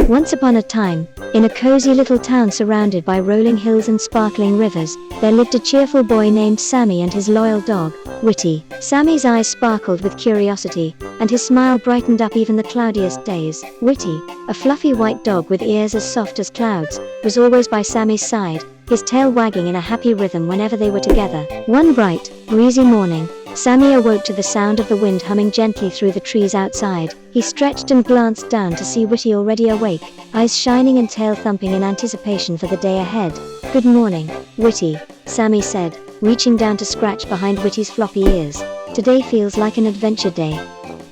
Once upon a time, in a cozy little town surrounded by rolling hills and sparkling rivers, there lived a cheerful boy named Sammy and his loyal dog, Witty. Sammy's eyes sparkled with curiosity, and his smile brightened up even the cloudiest days. Witty, a fluffy white dog with ears as soft as clouds, was always by Sammy's side, his tail wagging in a happy rhythm whenever they were together. One bright, breezy morning, Sammy awoke to the sound of the wind humming gently through the trees outside. He stretched and glanced down to see Witty already awake, eyes shining and tail thumping in anticipation for the day ahead. "Good morning, Witty," Sammy said, reaching down to scratch behind Witty's floppy ears. "Today feels like an adventure day."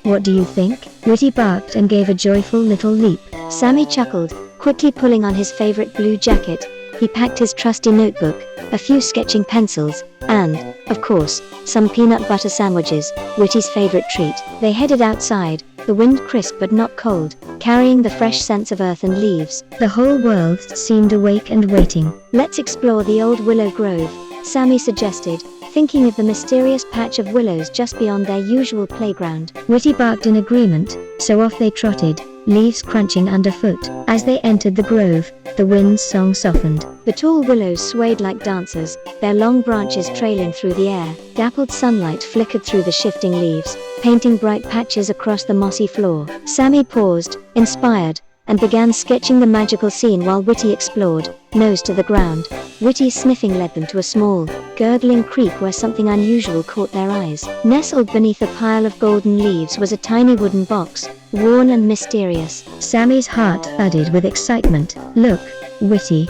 "What do you think?" Witty barked and gave a joyful little leap. Sammy chuckled, quickly pulling on his favorite blue jacket. He packed his trusty notebook, a few sketching pencils, and, of course, some peanut butter sandwiches, Witty's favorite treat. They headed outside, the wind crisp but not cold, carrying the fresh scents of earth and leaves. The whole world seemed awake and waiting. "Let's explore the Old Willow Grove," Sammy suggested, thinking of the mysterious patch of willows just beyond their usual playground. Witty barked in agreement, so off they trotted, leaves crunching underfoot. As they entered the grove, the wind's song softened. The tall willows swayed like dancers, their long branches trailing through the air. Dappled sunlight flickered through the shifting leaves, painting bright patches across the mossy floor. Sammy paused, inspired, and began sketching the magical scene while Witty explored, nose to the ground. Witty's sniffing led them to a small, gurgling creek where something unusual caught their eyes. Nestled beneath a pile of golden leaves was a tiny wooden box, worn and mysterious. Sammy's heart thudded with excitement. "Look, Witty.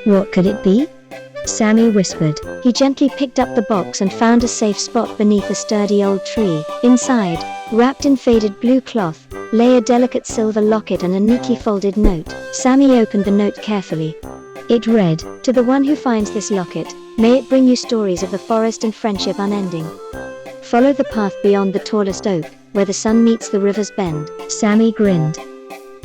What could it be?" Sammy whispered. He gently picked up the box and found a safe spot beneath a sturdy old tree. Inside, wrapped in faded blue cloth, lay a delicate silver locket and a neatly folded note. Sammy opened the note carefully. It read, "To the one who finds this locket, may it bring you stories of the forest and friendship unending. Follow the path beyond the tallest oak, where the sun meets the river's bend." Sammy grinned.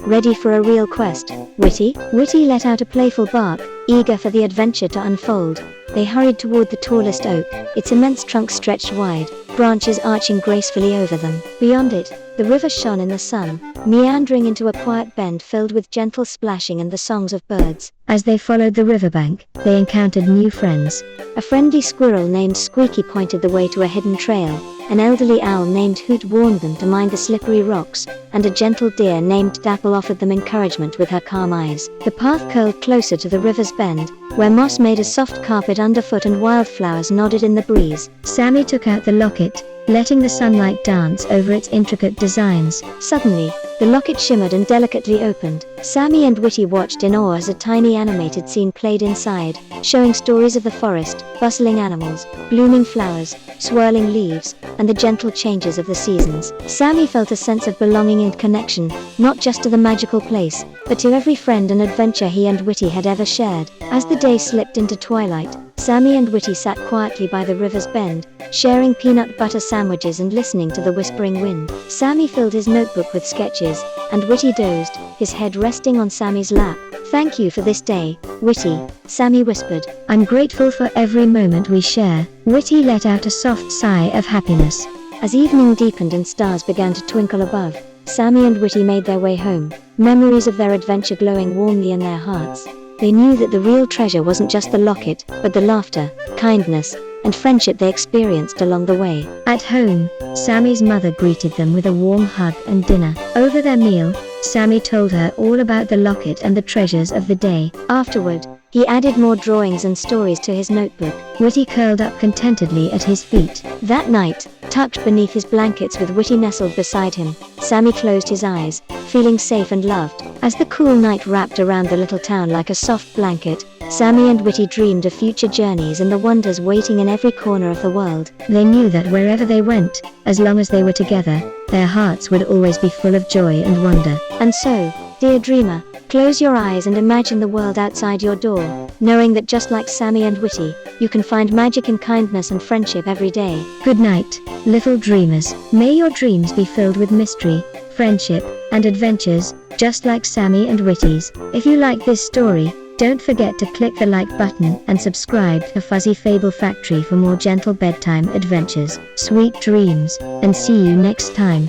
"Ready for a real quest, Witty?" Witty let out a playful bark, eager for the adventure to unfold. They hurried toward the tallest oak, its immense trunk stretched wide, branches arching gracefully over them. Beyond it, the river shone in the sun, meandering into a quiet bend filled with gentle splashing and the songs of birds. As they followed the riverbank, they encountered new friends. A friendly squirrel named Squeaky pointed the way to a hidden trail, an elderly owl named Hoot warned them to mind the slippery rocks, and a gentle deer named Dapple offered them encouragement with her calm eyes. The path curled closer to the river's bend, where moss made a soft carpet underfoot and wildflowers nodded in the breeze. Sammy took out the locket, letting the sunlight dance over its intricate designs. Suddenly, the locket shimmered and delicately opened. Sammy and Witty watched in awe as a tiny animated scene played inside, showing stories of the forest, bustling animals, blooming flowers, swirling leaves, and the gentle changes of the seasons. Sammy felt a sense of belonging and connection, not just to the magical place, but to every friend and adventure he and Witty had ever shared. As the day slipped into twilight, Sammy and Witty sat quietly by the river's bend, sharing peanut butter sandwiches and listening to the whispering wind. Sammy filled his notebook with sketches, and Witty dozed, his head resting on Sammy's lap. "Thank you for this day, Witty," Sammy whispered. "I'm grateful for every moment we share." Witty let out a soft sigh of happiness. As evening deepened and stars began to twinkle above, Sammy and Witty made their way home, memories of their adventure glowing warmly in their hearts. They knew that the real treasure wasn't just the locket, but the laughter, kindness, and friendship they experienced along the way. At home, Sammy's mother greeted them with a warm hug and dinner. Over their meal, Sammy told her all about the locket and the treasures of the day. Afterward, he added more drawings and stories to his notebook. Witty curled up contentedly at his feet. That night, tucked beneath his blankets with Witty nestled beside him, Sammy closed his eyes, feeling safe and loved. As the cool night wrapped around the little town like a soft blanket, Sammy and Witty dreamed of future journeys and the wonders waiting in every corner of the world. They knew that wherever they went, as long as they were together, their hearts would always be full of joy and wonder. And so, dear dreamer, close your eyes and imagine the world outside your door, knowing that just like Sammy and Witty, you can find magic in kindness and friendship every day. Good night, little dreamers. May your dreams be filled with mystery, friendship, and adventures, just like Sammy and Witty's. If you like this story, don't forget to click the like button and subscribe to Fuzzy Fable Factory for more gentle bedtime adventures. Sweet dreams, and see you next time.